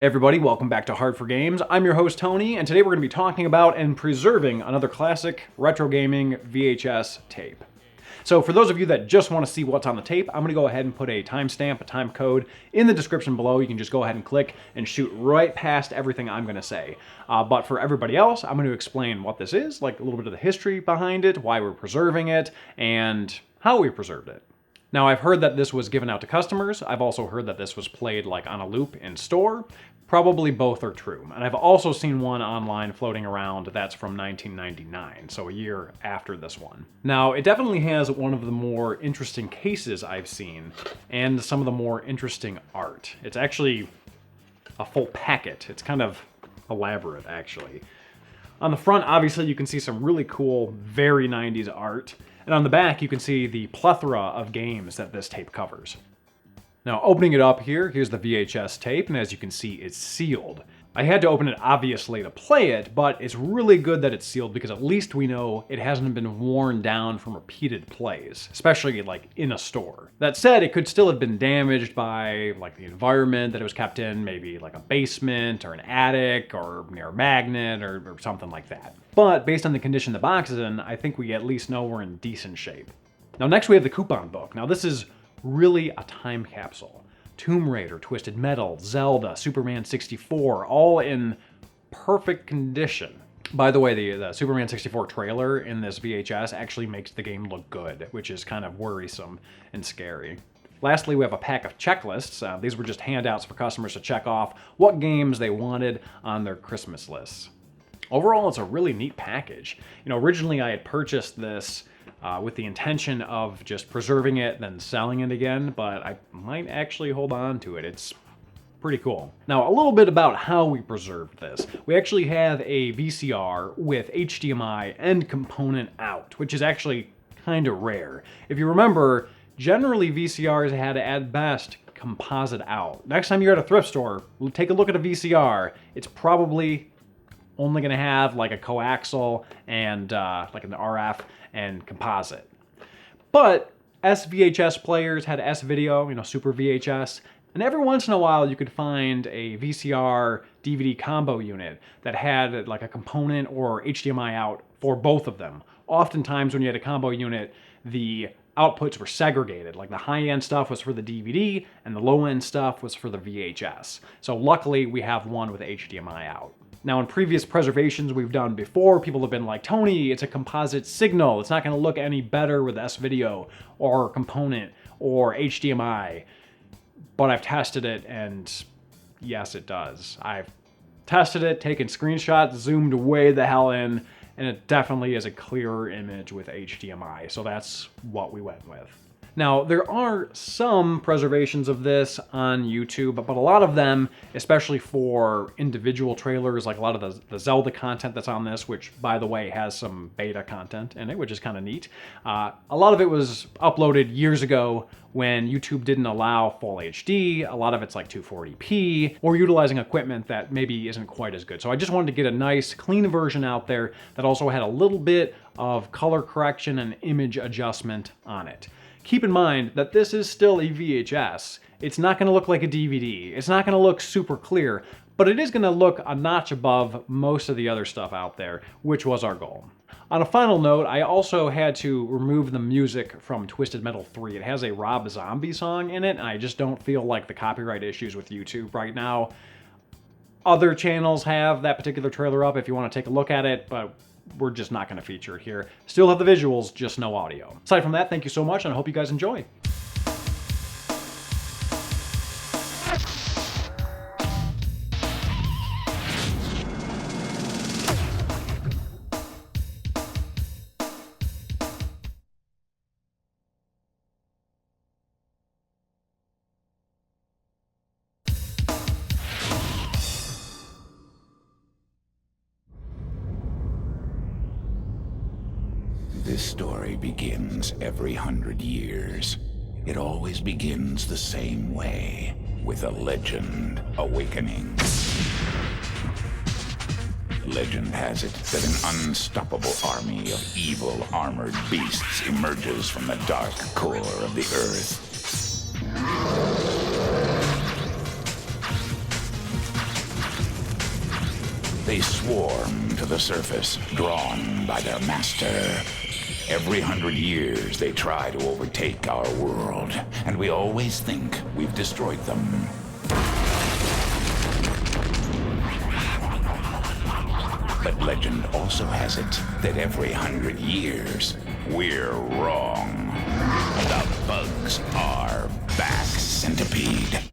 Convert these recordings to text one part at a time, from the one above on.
Hey everybody, welcome back to Hard for Games. I'm your host Tony, and today we're going to be talking about and preserving another classic retro gaming VHS tape. So for those of you that just want to see what's on the tape, I'm going to go ahead and put a timestamp, a time code in the description below. You can just go ahead and click and shoot right past everything I'm going to say. But for everybody else, I'm going to explain what this is, like a little bit of the history behind it, why we're preserving it, and how we preserved it. Now, I've heard that this was given out to customers. I've also heard that this was played like on a loop in store. Probably both are true. And I've also seen one online floating around that's from 1999, so a year after this one. Now, it definitely has one of the more interesting cases I've seen and some of the more interesting art. It's actually a full packet. It's kind of elaborate, actually. On the front, obviously, you can see some really cool, very 90s art. And on the back, you can see the plethora of games that this tape covers. Now, opening it up here, here's the VHS tape, and as you can see, it's sealed. I had to open it, obviously, to play it, but it's really good that it's sealed because at least we know it hasn't been worn down from repeated plays, especially like in a store. That said, it could still have been damaged by like the environment that it was kept in, maybe like a basement or an attic or near a magnet or something like that. But based on the condition the box is in, I think we at least know we're in decent shape. Now next we have the coupon book. Now this is really a time capsule. Tomb Raider, Twisted Metal, Zelda, Superman 64, all in perfect condition. By the way, the Superman 64 trailer in this VHS actually makes the game look good, which is kind of worrisome and scary. Lastly, we have a pack of checklists. These were just handouts for customers to check off what games they wanted on their Christmas lists. Overall, it's a really neat package. You know, originally I had purchased this with the intention of just preserving it, then selling it again, but I might actually hold on to it. It's pretty cool. Now, a little bit about how we preserved this. We actually have a VCR with HDMI end component out, which is actually kind of rare. If you remember, generally VCRs had at best composite out. Next time you're at a thrift store, take a look at a VCR. It's probably only going to have like a coaxial and like an RF and composite. But SVHS players had S-Video, you know, Super VHS, and every once in a while you could find a VCR DVD combo unit that had like a component or HDMI out for both of them. Oftentimes when you had a combo unit, the outputs were segregated. Like the high-end stuff was for the DVD and the low-end stuff was for the VHS. So luckily we have one with HDMI out. Now, in previous preservations we've done before, people have been like, Tony, it's a composite signal. It's not going to look any better with S-Video or component or HDMI. But I've tested it, and yes, it does. I've tested it, taken screenshots, zoomed way the hell in, and it definitely is a clearer image with HDMI. So that's what we went with. Now, there are some preservations of this on YouTube, but a lot of them, especially for individual trailers, like a lot of the Zelda content that's on this, which, by the way, has some beta content in it, which is kind of neat. A lot of it was uploaded years ago when YouTube didn't allow full HD. A lot of it's like 240p, or utilizing equipment that maybe isn't quite as good. So I just wanted to get a nice, clean version out there that also had a little bit of color correction and image adjustment on it. Keep in mind that this is still a VHS. It's not going to look like a DVD. It's not going to look super clear, but it is going to look a notch above most of the other stuff out there, which was our goal. On a final note, I also had to remove the music from Twisted Metal 3. It has a Rob Zombie song in it, and I just don't feel like the copyright issues with YouTube right now. Other channels have that particular trailer up if you want to take a look at it, but we're just not going to feature it here. Still have the visuals, just no audio. Aside from that, thank you so much, and I hope you guys enjoy. This story begins every 100 years. It always begins the same way, with a legend awakening. Legend has it that an unstoppable army of evil armored beasts emerges from the dark core of the earth. They swarm to the surface, drawn by their master. Every 100 years, they try to overtake our world, and we always think we've destroyed them. But legend also has it that every 100 years, we're wrong. The bugs are back, Centipede.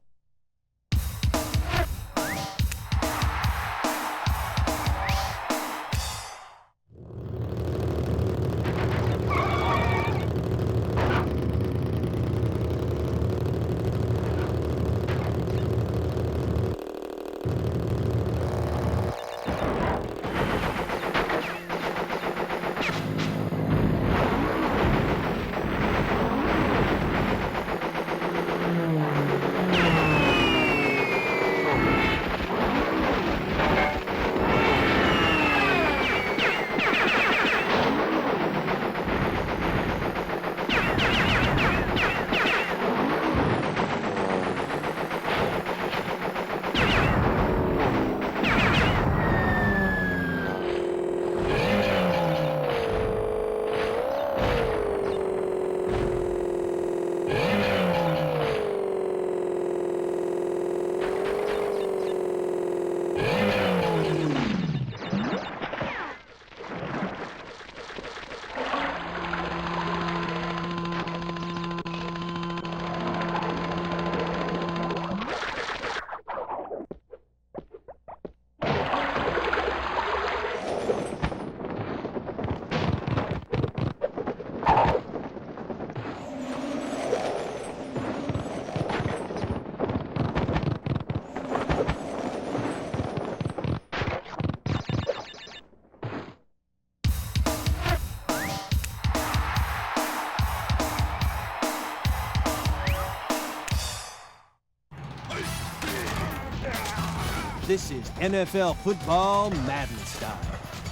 This is NFL football Madden style.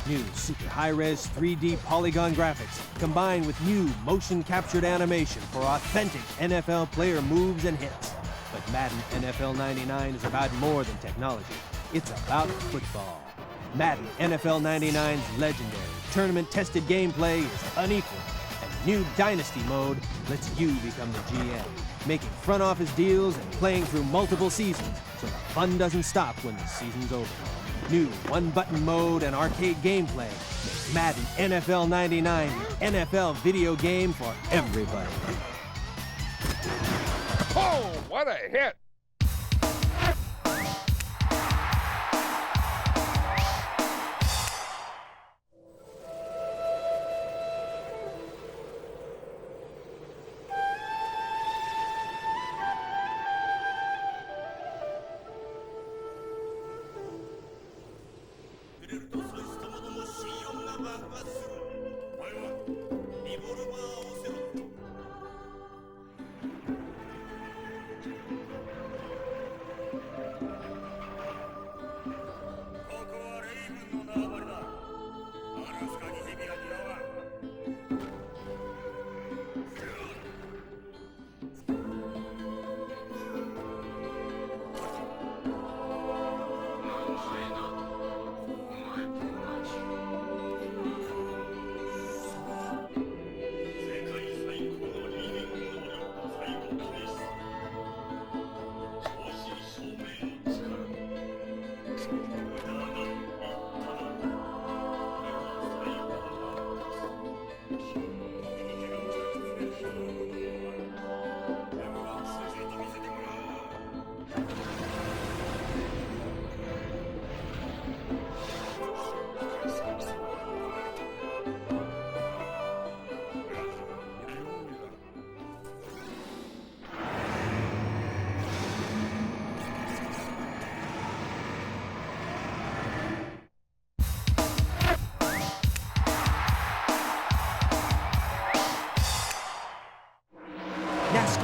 New super high-res 3D polygon graphics combined with new motion-captured animation for authentic NFL player moves and hits. But Madden NFL 99 is about more than technology. It's about football. Madden NFL 99's legendary, tournament-tested gameplay is unequaled, and the new Dynasty mode lets you become the GM, making front office deals and playing through multiple seasons so the fun doesn't stop when the season's over. New one-button mode and arcade gameplay make Madden NFL 99 the NFL video game for everybody. Oh, what a hit!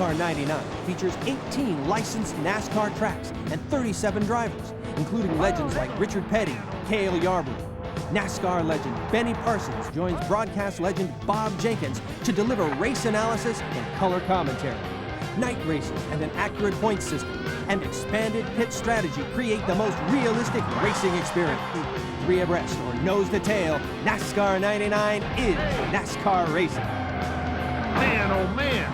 NASCAR 99 features 18 licensed NASCAR tracks and 37 drivers, including legends like Richard Petty and Cale Yarborough. NASCAR legend Benny Parsons joins broadcast legend Bob Jenkins to deliver race analysis and color commentary. night racing, and an accurate point system, and expanded pit strategy create the most realistic racing experience. 3 abreast or nose to tail, NASCAR 99 is NASCAR racing. Man, oh man.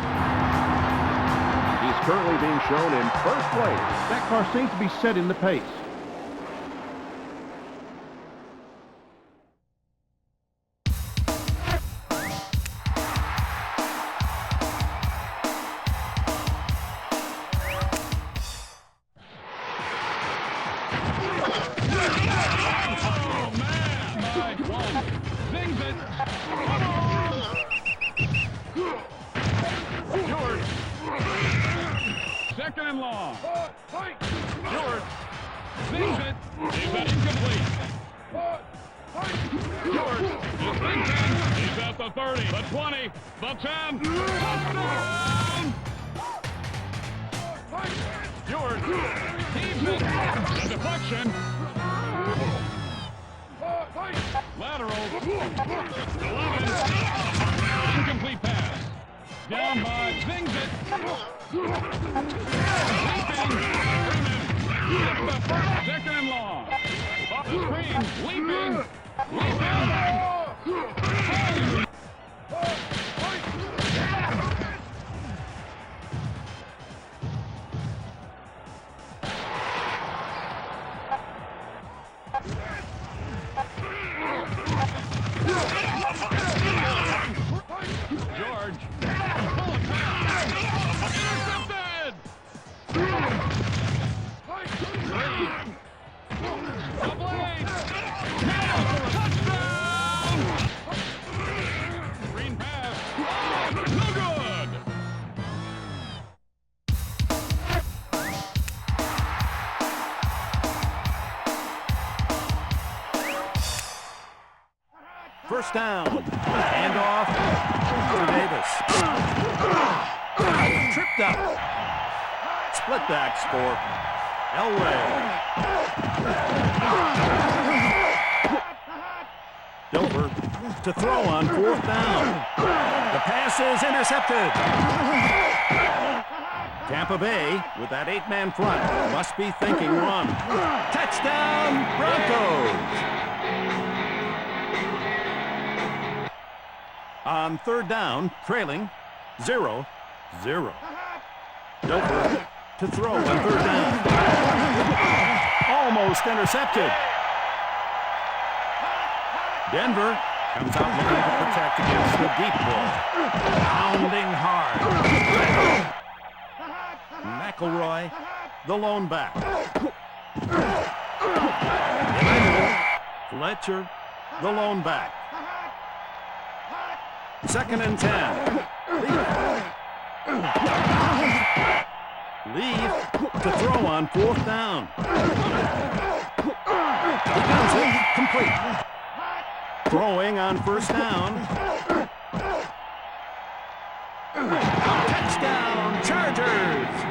He's currently being shown in first place. That car seems to be setting the pace. Second and long. George. Sings it. He's incomplete. George is thinking. He's at the 30, the 20, the 10. Touchdown! George heaves it. The deflection. Lateral. 11. Incomplete pass. Down by Sings it. Second and long. Off the screen. Leaping. George. Intercepted! The blade! Touchdown! Green pass. Oh, no good! First down. Handoff to Davis. Tripped up. Split backs for Elway. Dover to throw on 4th down. The pass is intercepted. Tampa Bay, with that 8-man front, must be thinking run. Touchdown, Broncos! On 3rd down, trailing 0-0. Dover to throw on 3rd down. Almost intercepted. Denver comes out looking to protect against the deep ball. Pounding hard. McElroy, the lone back. Fletcher, the lone back. 2nd and 10. Leaf to throw on 4th down. He comes in complete. Throwing on 1st down. Touchdown, Chargers!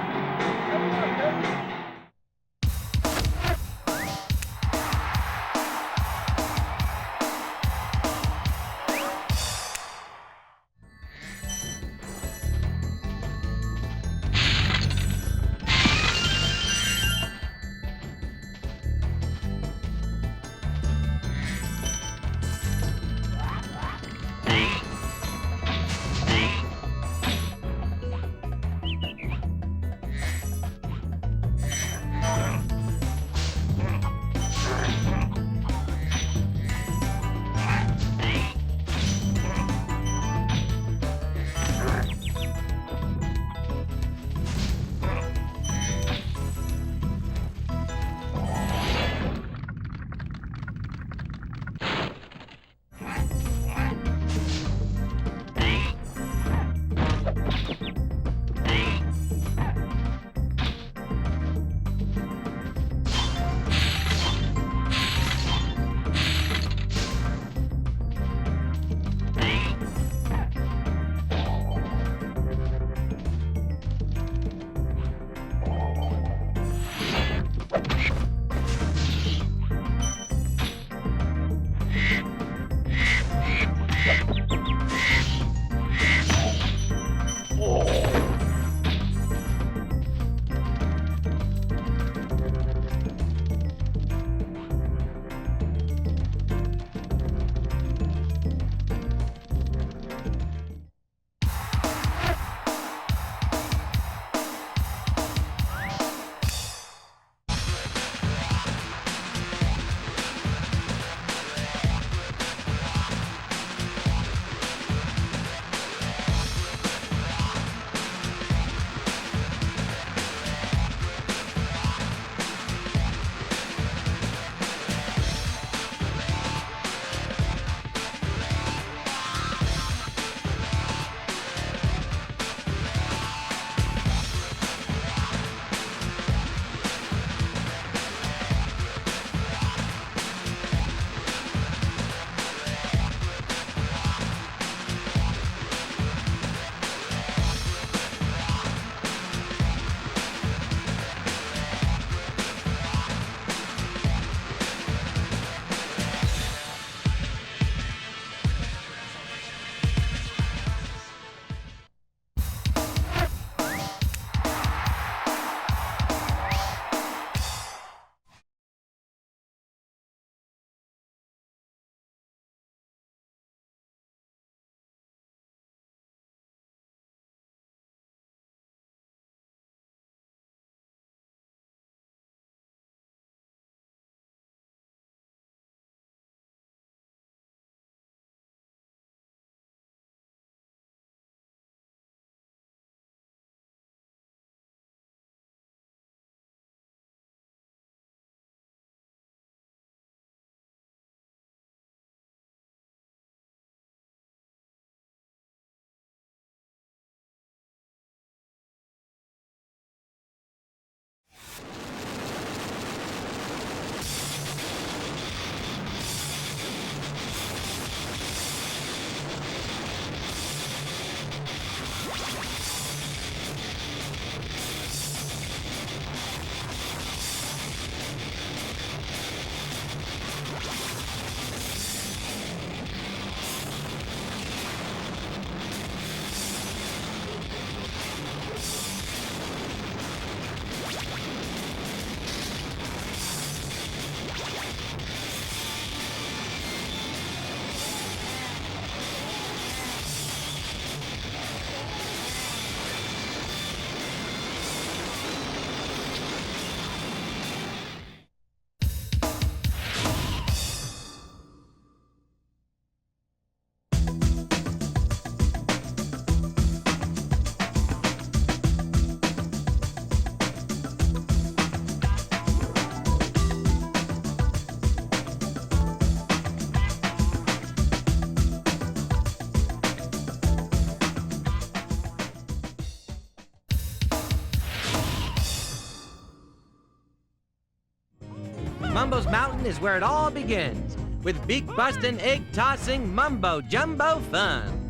Mumbo's Mountain is where it all begins, with beak-busting, egg-tossing, mumbo-jumbo fun.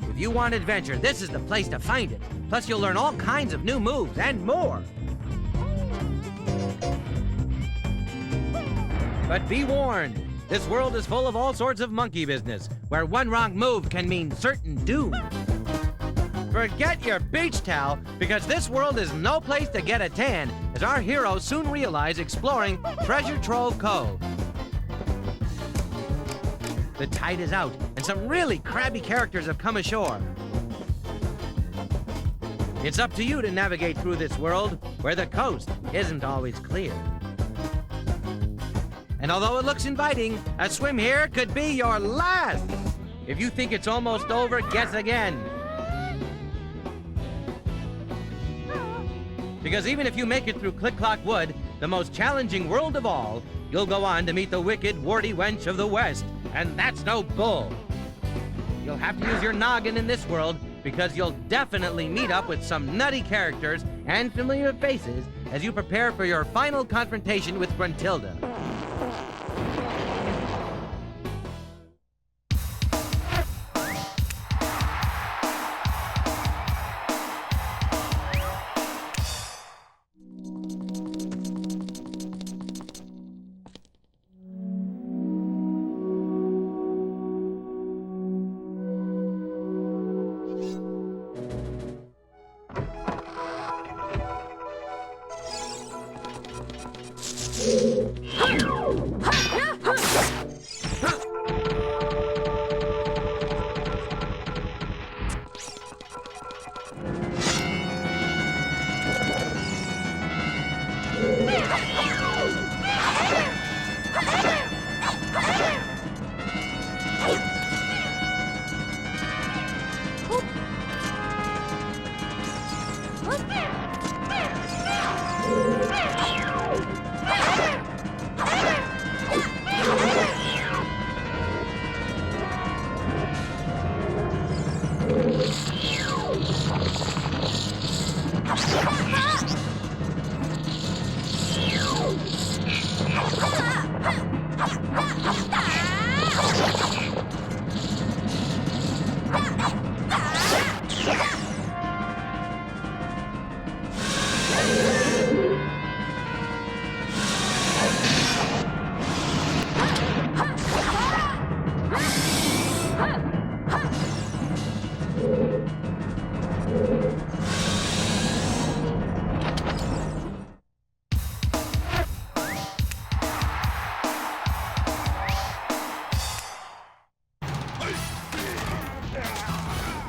If you want adventure, this is the place to find it. Plus, you'll learn all kinds of new moves and more. But be warned, this world is full of all sorts of monkey business, where one wrong move can mean certain doom. Forget your beach towel, because this world is no place to get a tan, as our heroes soon realize exploring Treasure Trove Cove. The tide is out, and some really crabby characters have come ashore. It's up to you to navigate through this world, where the coast isn't always clear. And although it looks inviting, a swim here could be your last. If you think it's almost over, guess again. Because even if you make it through Click-Clock Wood, the most challenging world of all, you'll go on to meet the wicked, warty wench of the West, and that's no bull. You'll have to use your noggin in this world, because you'll definitely meet up with some nutty characters and familiar faces as you prepare for your final confrontation with Gruntilda.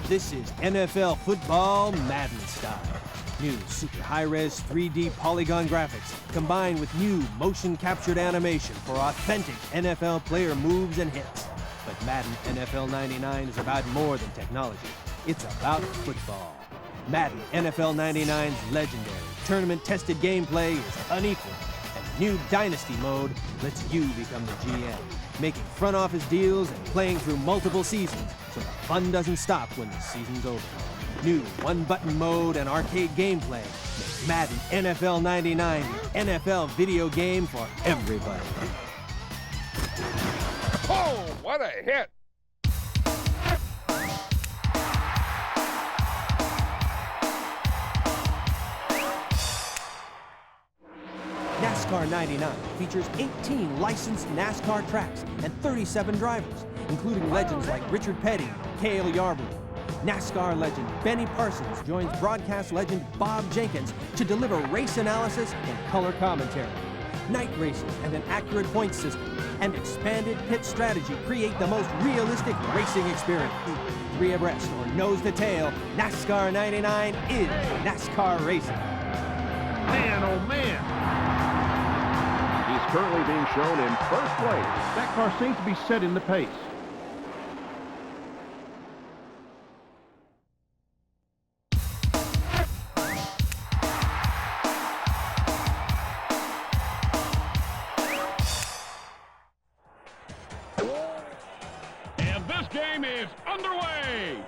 This is NFL Football Madden style. New super high-res 3D polygon graphics combined with new motion-captured animation for authentic NFL player moves and hits. But Madden NFL 99 is about more than technology. It's about football. Madden NFL 99's legendary, tournament-tested gameplay is unequaled, and the new Dynasty mode lets you become the GM, making front office deals and playing through multiple seasons so the fun doesn't stop when the season's over. New one-button mode and arcade gameplay make Madden NFL 99 the NFL video game for everybody. Oh, what a hit! NASCAR 99 features 18 licensed NASCAR tracks and 37 drivers, including legends like Richard Petty, Cale Yarborough. NASCAR legend Benny Parsons joins broadcast legend Bob Jenkins to deliver race analysis and color commentary. Night races and an accurate points system and expanded pit strategy create the most realistic racing experience. 3 abreast or nose to tail, NASCAR 99 is NASCAR racing. Man, oh man! He's currently being shown in first place. That car seems to be setting the pace. And this game is underway.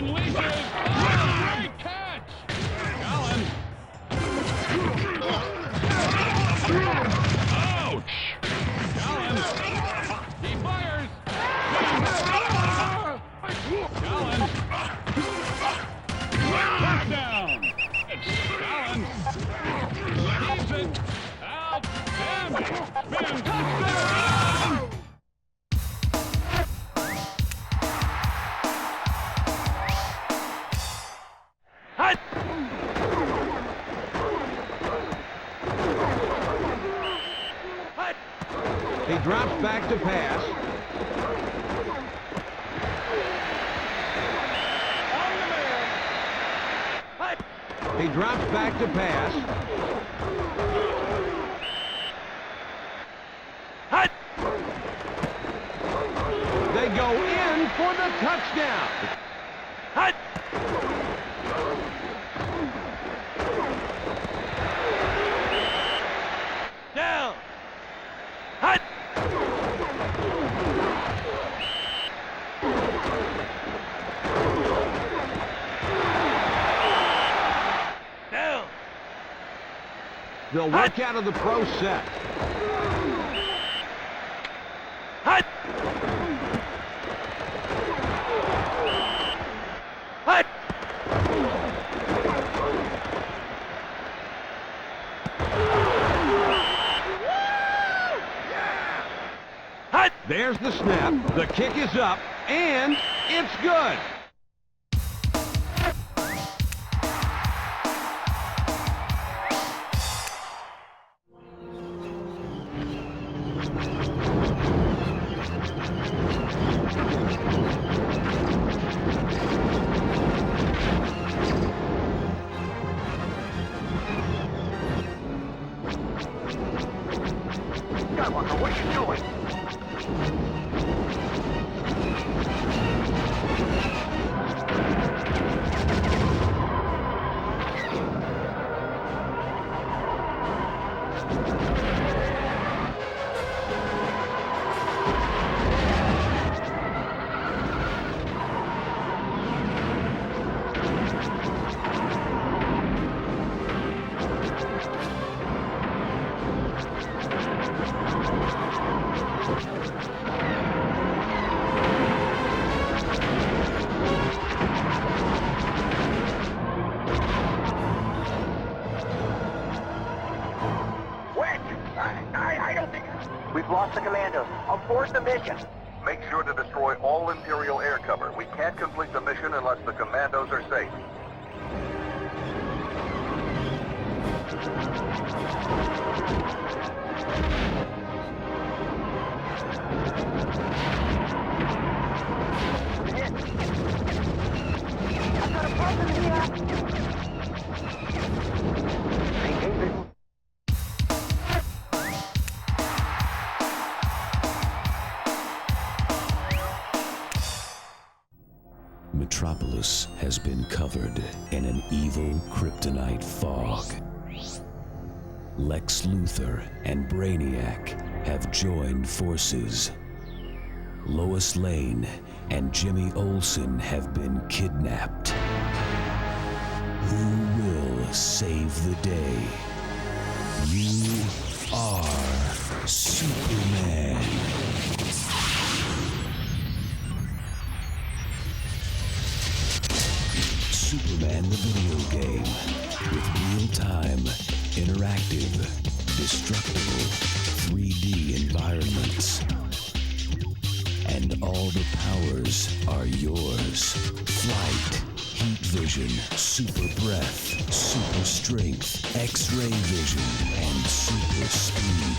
unleashes. Oh, great catch. Allen. Ouch. Allen. He fires. Allen. Touchdown. Allen. Keeps it. Outstanding. Spin. Touchdown. He drops back to pass. He drops back to pass. They go in for the touchdown. Down. Down. They'll work out of the pro set. There's the snap, the kick is up, and it's good. Skywalker, what are you doing? We've lost the commandos. Abort the mission. Make sure to destroy all Imperial air cover. We can't complete the mission unless the commandos are safe. I've got a problem here. Metropolis has been covered in an evil kryptonite fog. Lex Luthor and Brainiac have joined forces. Lois Lane and Jimmy Olsen have been kidnapped. Who will save the day? You are Superman. Superman the video game, with real-time, interactive, destructible, 3D environments. And all the powers are yours. Flight, heat vision, super breath, super strength, X-ray vision, and super speed.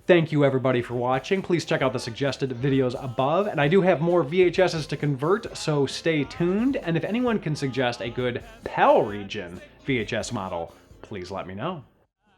Thank you everybody for watching. Please check out the suggested videos above, and I do have more VHSs to convert, so stay tuned. And if anyone can suggest a good PAL region VHS model, please let me know.